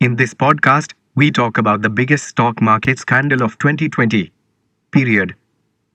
In this podcast, we talk about the biggest stock market scandal of 2020. Period.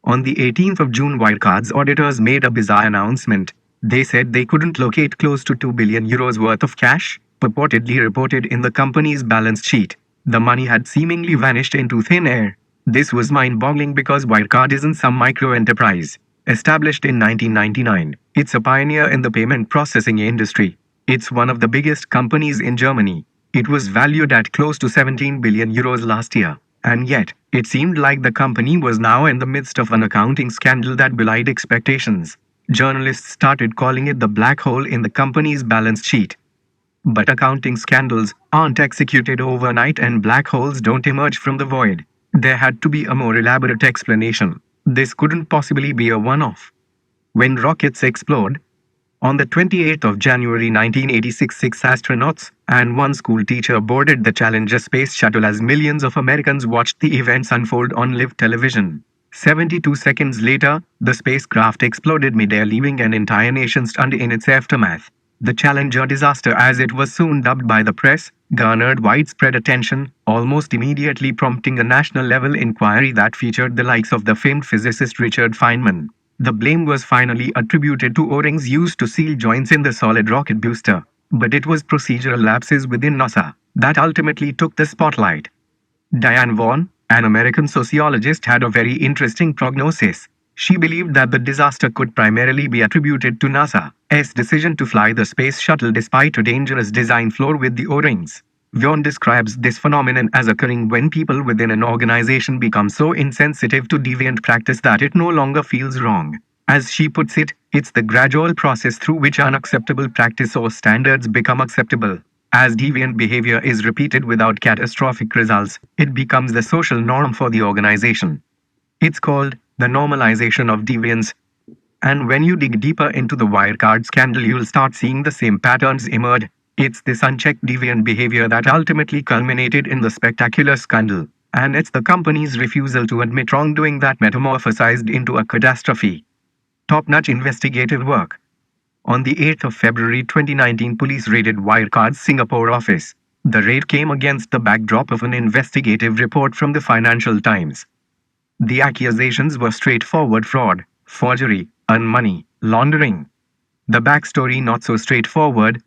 On the 18th of June, Wirecard's auditors made a bizarre announcement. They said they couldn't locate close to 2 billion euros worth of cash, purportedly reported in the company's balance sheet. The money had seemingly vanished into thin air. This was mind-boggling because Wirecard isn't some micro-enterprise. Established in 1999, it's a pioneer in the payment processing industry. It's one of the biggest companies in Germany. It was valued at close to 17 billion euros last year. And yet, it seemed like the company was now in the midst of an accounting scandal that belied expectations. Journalists started calling it the black hole in the company's balance sheet. But accounting scandals aren't executed overnight and black holes don't emerge from the void. There had to be a more elaborate explanation. This couldn't possibly be a one-off. When rockets explode, on the 28th of January 1986, 6 astronauts and one school teacher boarded the Challenger space shuttle as millions of Americans watched the events unfold on live television. 72 seconds later, the spacecraft exploded mid-air, leaving an entire nation stunned in its aftermath. The Challenger disaster, as it was soon dubbed by the press, garnered widespread attention, almost immediately prompting a national-level inquiry that featured the likes of the famed physicist Richard Feynman. The blame was finally attributed to O-rings used to seal joints in the solid rocket booster, but it was procedural lapses within NASA that ultimately took the spotlight. Diane Vaughan, an American sociologist, had a very interesting prognosis. She believed that the disaster could primarily be attributed to NASA's decision to fly the space shuttle despite a dangerous design flaw with the O-rings. Vaughan describes this phenomenon as occurring when people within an organization become so insensitive to deviant practice that it no longer feels wrong. As she puts it, it's the gradual process through which unacceptable practice or standards become acceptable. As deviant behavior is repeated without catastrophic results, it becomes the social norm for the organization. It's called the normalization of deviance. And when you dig deeper into the Wirecard scandal, you'll start seeing the same patterns emerge. It's this unchecked deviant behavior that ultimately culminated in the spectacular scandal. And it's the company's refusal to admit wrongdoing that metamorphosized into a catastrophe. Top-notch investigative work. On the 8th of February 2019, police raided Wirecard's Singapore office. The raid came against the backdrop of an investigative report from the Financial Times. The accusations were straightforward: fraud, forgery, and money laundering. The backstory not so straightforward.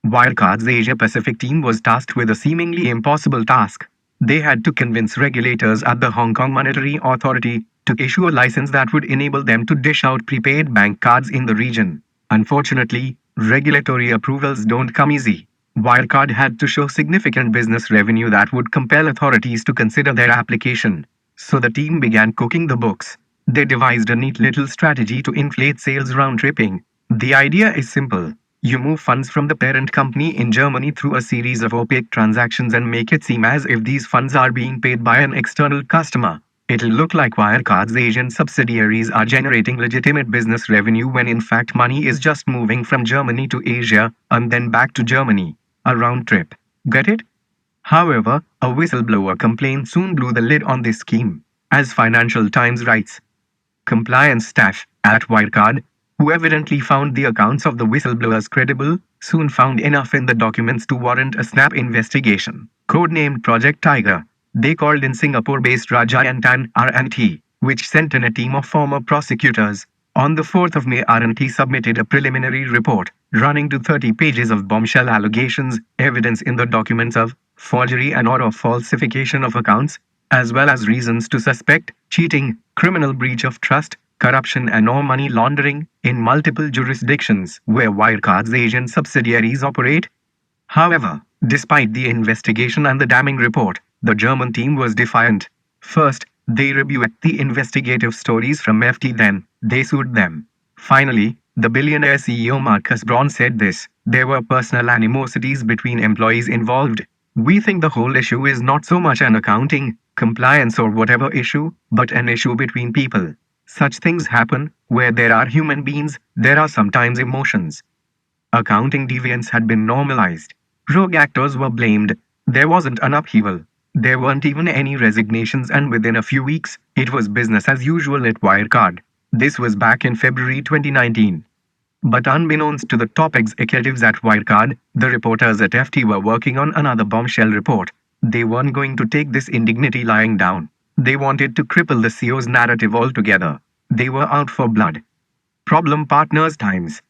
Wirecard's Asia-Pacific team was tasked with a seemingly impossible task. They had to convince regulators at the Hong Kong Monetary Authority to issue a license that would enable them to dish out prepaid bank cards in the region. Unfortunately, regulatory approvals don't come easy. Wirecard had to show significant business revenue that would compel authorities to consider their application. So the team began cooking the books. They devised a neat little strategy to inflate sales: round-tripping. The idea is simple. You move funds from the parent company in Germany through a series of opaque transactions and make it seem as if these funds are being paid by an external customer. It'll look like Wirecard's Asian subsidiaries are generating legitimate business revenue when in fact money is just moving from Germany to Asia and then back to Germany. A round trip. Get it? However, a whistleblower complaint soon blew the lid on this scheme. As Financial Times writes, compliance staff at Wirecard, who evidently found the accounts of the whistleblowers credible, soon found enough in the documents to warrant a snap investigation. Codenamed Project Tiger, they called in Singapore-based Raja and Tan R&T, which sent in a team of former prosecutors. On the 4th of May, R&T submitted a preliminary report, running to 30 pages of bombshell allegations, evidence in the documents of forgery and or of falsification of accounts, as well as reasons to suspect cheating, criminal breach of trust, corruption and or money laundering in multiple jurisdictions where Wirecard's Asian subsidiaries operate. However, despite the investigation and the damning report, the German team was defiant. First, they reviewed the investigative stories from FT, then they sued them. Finally, the billionaire CEO Markus Braun said this: there were personal animosities between employees involved. We think the whole issue is not so much an accounting, compliance or whatever issue, but an issue between people. Such things happen. Where there are human beings, there are sometimes emotions. Accounting deviance had been normalized. Rogue actors were blamed. There wasn't an upheaval. There weren't even any resignations, and within a few weeks, it was business as usual at Wirecard. This was back in February 2019. But unbeknownst to the top executives at Wirecard, the reporters at FT were working on another bombshell report. They weren't going to take this indignity lying down. They wanted to cripple the CEO's narrative altogether. They were out for blood. Problem Partners Times.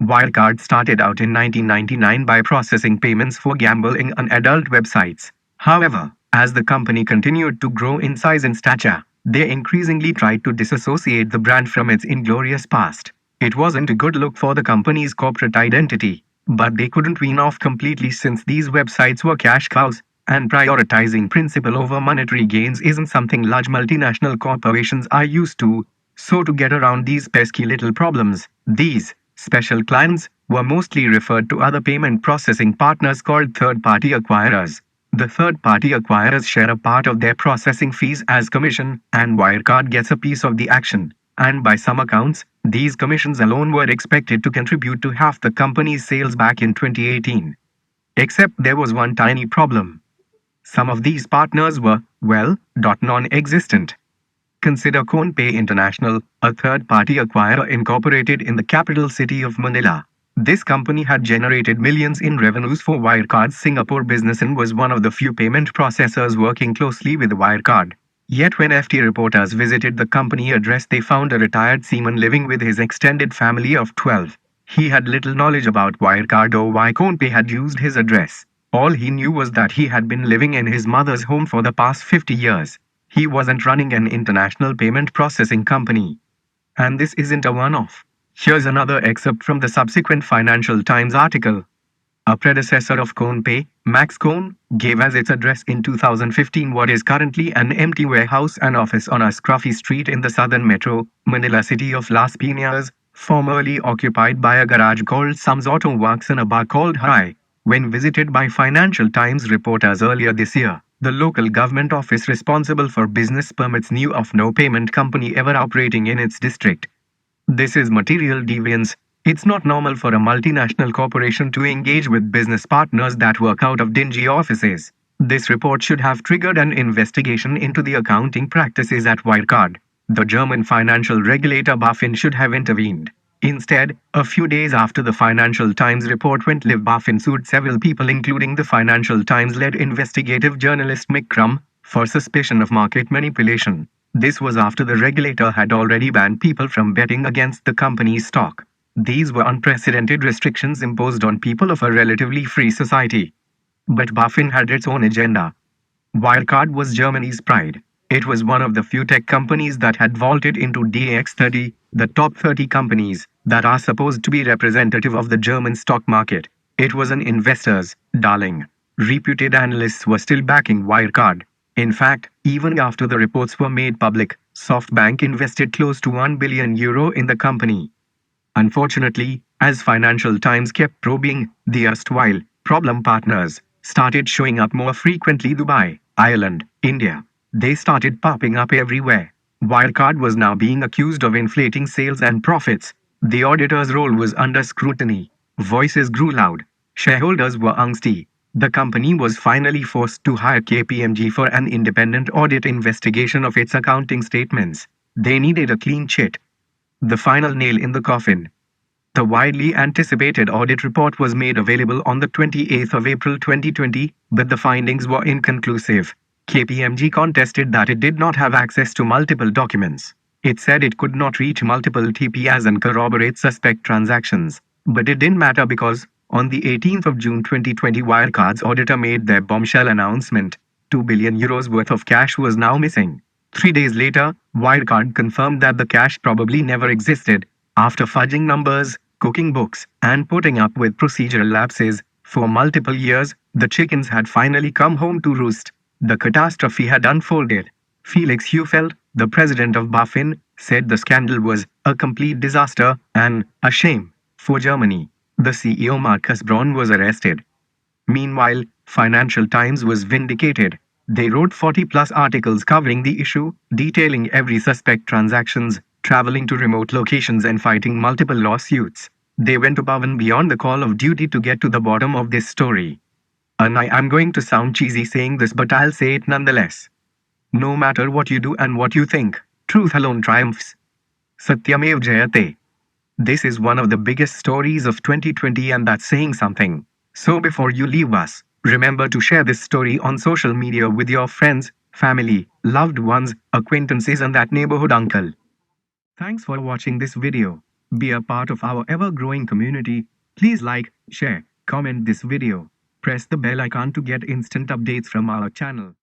Wirecard started out in 1999 by processing payments for gambling on adult websites. However, as the company continued to grow in size and stature, they increasingly tried to disassociate the brand from its inglorious past. It wasn't a good look for the company's corporate identity, but they couldn't wean off completely since these websites were cash cows, and prioritizing principle over monetary gains isn't something large multinational corporations are used to. So to get around these pesky little problems, these special clients were mostly referred to other payment processing partners called third-party acquirers. The third-party acquirers share a part of their processing fees as commission, and Wirecard gets a piece of the action. And by some accounts, these commissions alone were expected to contribute to half the company's sales back in 2018. Except there was one tiny problem. Some of these partners were, well, non-existent. Consider CoinPay International, a third-party acquirer incorporated in the capital city of Manila. This company had generated millions in revenues for Wirecard's Singapore business and was one of the few payment processors working closely with Wirecard. Yet when FT reporters visited the company address, they found a retired seaman living with his extended family of 12. He had little knowledge about Wirecard or why CoinPay had used his address. All he knew was that he had been living in his mother's home for the past 50 years. He wasn't running an international payment processing company. And this isn't a one-off. Here's another excerpt from the subsequent Financial Times article. A predecessor of CoinPay, Max Cohn, gave as its address in 2015 what is currently an empty warehouse and office on a scruffy street in the southern metro, Manila city of Las Piñas, formerly occupied by a garage called Sam's Auto Works and a bar called High. When visited by Financial Times reporters earlier this year, the local government office responsible for business permits knew of no payment company ever operating in its district. This is material deviance. It's not normal for a multinational corporation to engage with business partners that work out of dingy offices. This report should have triggered an investigation into the accounting practices at Wirecard. The German financial regulator BaFin should have intervened. Instead, a few days after the Financial Times report went live, BaFin sued several people including the Financial Times-led investigative journalist Mick Crum for suspicion of market manipulation. This was after the regulator had already banned people from betting against the company's stock. These were unprecedented restrictions imposed on people of a relatively free society. But BaFin had its own agenda. Wirecard was Germany's pride. It was one of the few tech companies that had vaulted into DAX 30, the top 30 companies that are supposed to be representative of the German stock market. It was an investor's darling. Reputed analysts were still backing Wirecard. In fact, even after the reports were made public, SoftBank invested close to €1 billion in the company. Unfortunately, as Financial Times kept probing, the erstwhile problem partners started showing up more frequently. Dubai, Ireland, India. They started popping up everywhere. Wirecard was now being accused of inflating sales and profits. The auditor's role was under scrutiny. Voices grew loud. Shareholders were angsty. The company was finally forced to hire KPMG for an independent audit investigation of its accounting statements. They needed a clean chit. The final nail in the coffin. The widely anticipated audit report was made available on the 28th of April 2020, but the findings were inconclusive. KPMG contested that it did not have access to multiple documents. It said it could not reach multiple TPAs and corroborate suspect transactions. But it didn't matter because, on the 18th of June 2020, Wirecard's auditor made their bombshell announcement. €2 billion worth of cash was now missing. 3 days later, Wirecard confirmed that the cash probably never existed. After fudging numbers, cooking books, and putting up with procedural lapses for multiple years, the chickens had finally come home to roost. The catastrophe had unfolded. Felix Heufeld, the president of BaFin, said the scandal was a complete disaster and a shame for Germany. The CEO Markus Braun was arrested. Meanwhile, Financial Times was vindicated. They wrote 40-plus articles covering the issue, detailing every suspect transactions, traveling to remote locations and fighting multiple lawsuits. They went above and beyond the call of duty to get to the bottom of this story. And I'm going to sound cheesy saying this, but I'll say it nonetheless. No matter what you do and what you think, truth alone triumphs. Satyamev Jayate. This is one of the biggest stories of 2020, and that's saying something. So before you leave us, remember to share this story on social media with your friends, family, loved ones, acquaintances, and that neighborhood uncle. Thanks for watching this video. Be a part of our ever-growing community. Please like, share, comment this video. Press the bell icon to get instant updates from our channel.